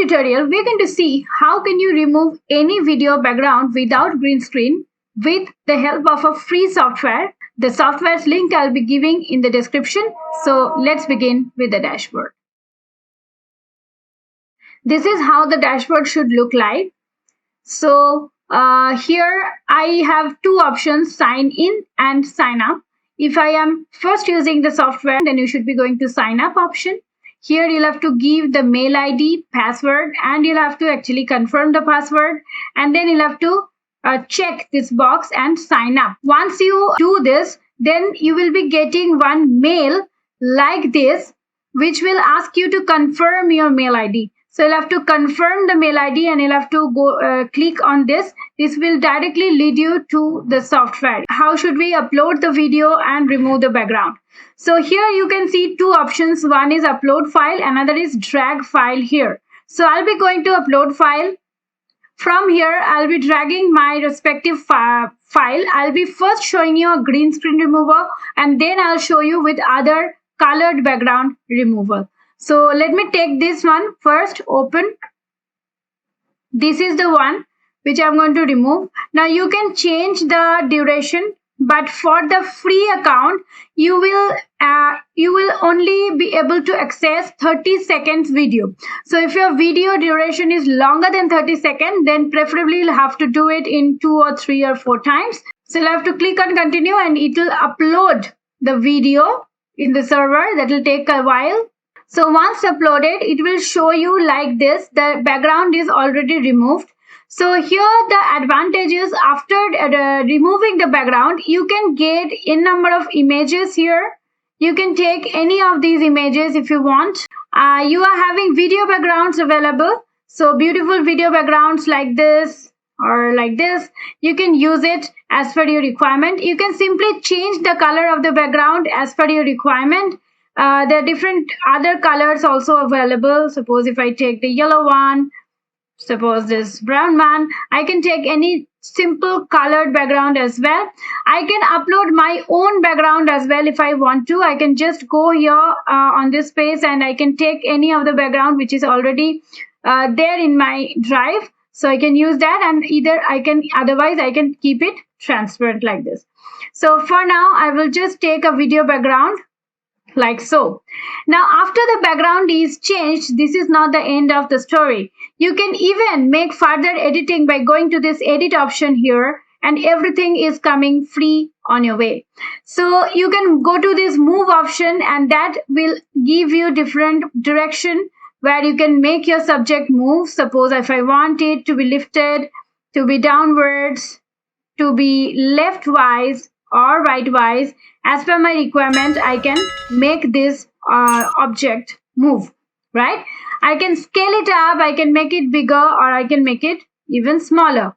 tutorial, we're going to see how can you remove any video background without green screen with the help of a free software. The software's link I'll be giving in the description. So let's begin with the dashboard. This is how the dashboard should look like. So here I have two options, sign in and sign up. If I am first using the software, then you should be going to sign up option. Here you'll have to give the mail ID, password, and you'll have to actually confirm the password, and then you'll have to check this box and sign up. Once you do this, then you will be getting one mail like this, which will ask you to confirm your mail ID. So you'll have to confirm the mail ID and you'll have to go click on this. This will directly lead you to the software. How should we upload the video and remove the background? So here you can see two options. One is upload file, another is drag file here. So I'll be going to upload file. From here, I'll be dragging my respective file. I'll be first showing you a green screen remover, and then I'll show you with other colored background removal. So let me take this one first, open. This is the one which I'm going to remove. Now you can change the duration, but for the free account, you will only be able to access 30 seconds video. So if your video duration is longer than 30 seconds, then preferably you'll have to do it in 2 or 3 or 4 times. So you'll have to click on continue and it will upload the video in the server. That will take a while. So once uploaded, it will show you like this. The background is already removed. So here the advantage is after removing the background, you can get a number of images here. You can take any of these images if you want. You are having video backgrounds available. So beautiful video backgrounds like this or like this. You can use it as per your requirement. You can simply change the color of the background as per your requirement. There are different other colors also available. Suppose if I take the yellow one, suppose this brown one, I can take any simple colored background as well. I can upload my own background as well if I want to. I can just go here on this space and I can take any of the background which is already there in my drive. So I can use that, and otherwise I can keep it transparent like this. So for now, I will just take a video background like so. Now after the background is changed, this is not the end of the story. You can even make further editing by going to this edit option here, and everything is coming free on your way. So you can go to this move option, and that will give you different direction where you can make your subject move. Suppose if I want it to be lifted, to be downwards, to be leftwise or rightwise, as per my requirement, I can make this object move, right? I can scale it up, I can make it bigger, or I can make it even smaller.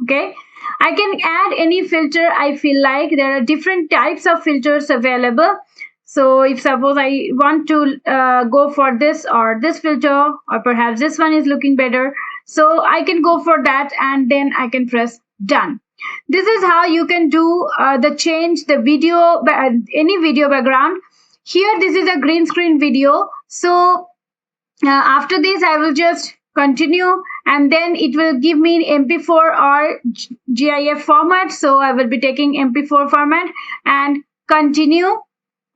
Okay, I can add any filter I feel like. There are different types of filters available. So if suppose I want to go for this or this filter, or perhaps this one is looking better, so I can go for that and then I can press done. This is how you can do the video, any video background. Here this is a green screen video. So after this I will just continue, and then it will give me MP4 or GIF format. So I will be taking MP4 format and continue,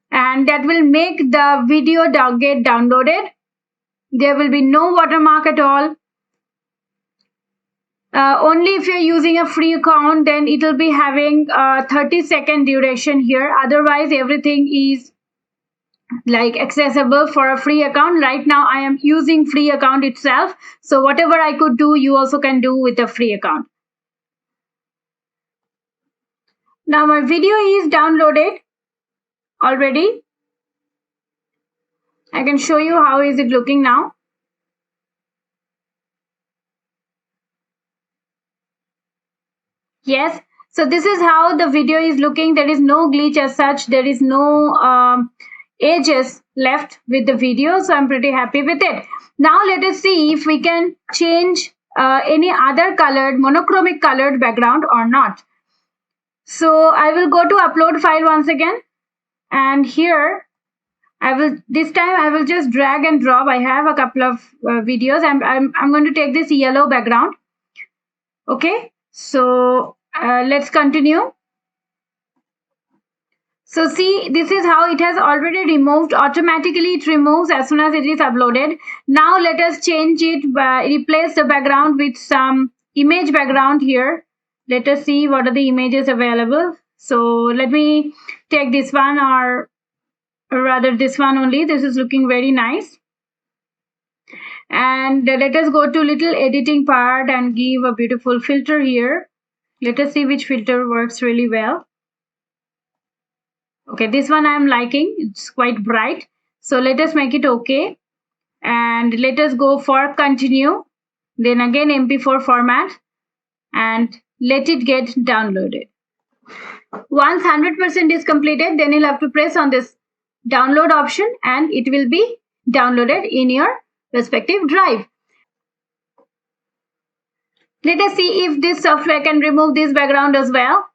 and that will make the video get downloaded. There will be no watermark at all. Only if you're using a free account, then it will be having 30-second duration here. Otherwise, everything is like accessible for a free account. Right now, I am using free account itself. So whatever I could do, you also can do with a free account. Now my video is downloaded already. I can show you how is it looking now. Yes, so this is how the video is looking. There is no glitch as such. There is no edges left with the video. So I'm pretty happy with it. Now let us see if we can change any other colored, monochromic colored background or not. So I will go to upload file once again. And here This time I will just drag and drop. I have a couple of videos. I'm going to take this yellow background. Okay, so let's continue. So see, this is how it has already removed. Automatically it removes as soon as it is uploaded. Now let us change it, replace the background with some image background here. Let us see what are the images available. So let me take this one, or rather this one only. This is looking very nice. And let us go to little editing part and give a beautiful filter here. Let us see which filter works really well. Okay, this one I am liking. It's quite bright. So let us make it okay. And let us go for continue. Then again MP4 format. And let it get downloaded. Once 100% is completed, then you'll have to press on this download option and it will be downloaded in your respective drive. Let us see if this software can remove this background as well.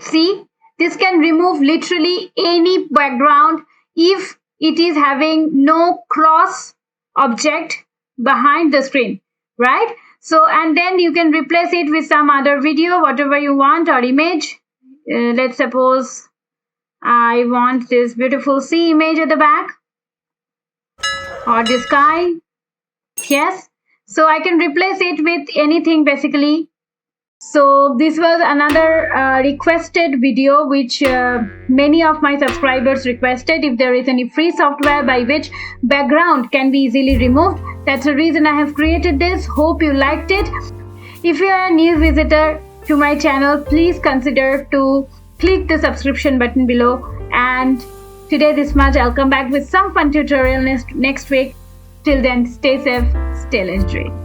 See, this can remove literally any background if it is having no cross object behind the screen, right? So, and then you can replace it with some other video, whatever you want, or image. Let's suppose I want this beautiful sea image at the back, or the sky. Yes, so I can replace it with anything basically. So this was another requested video which many of my subscribers requested. If there is any free software by which background can be easily removed, that's the reason I have created this. Hope you liked it. If you are a new visitor to my channel, please consider to click the subscription button below. And today this much. I'll come back with some fun tutorial next week. Till then, stay safe, stay legendary.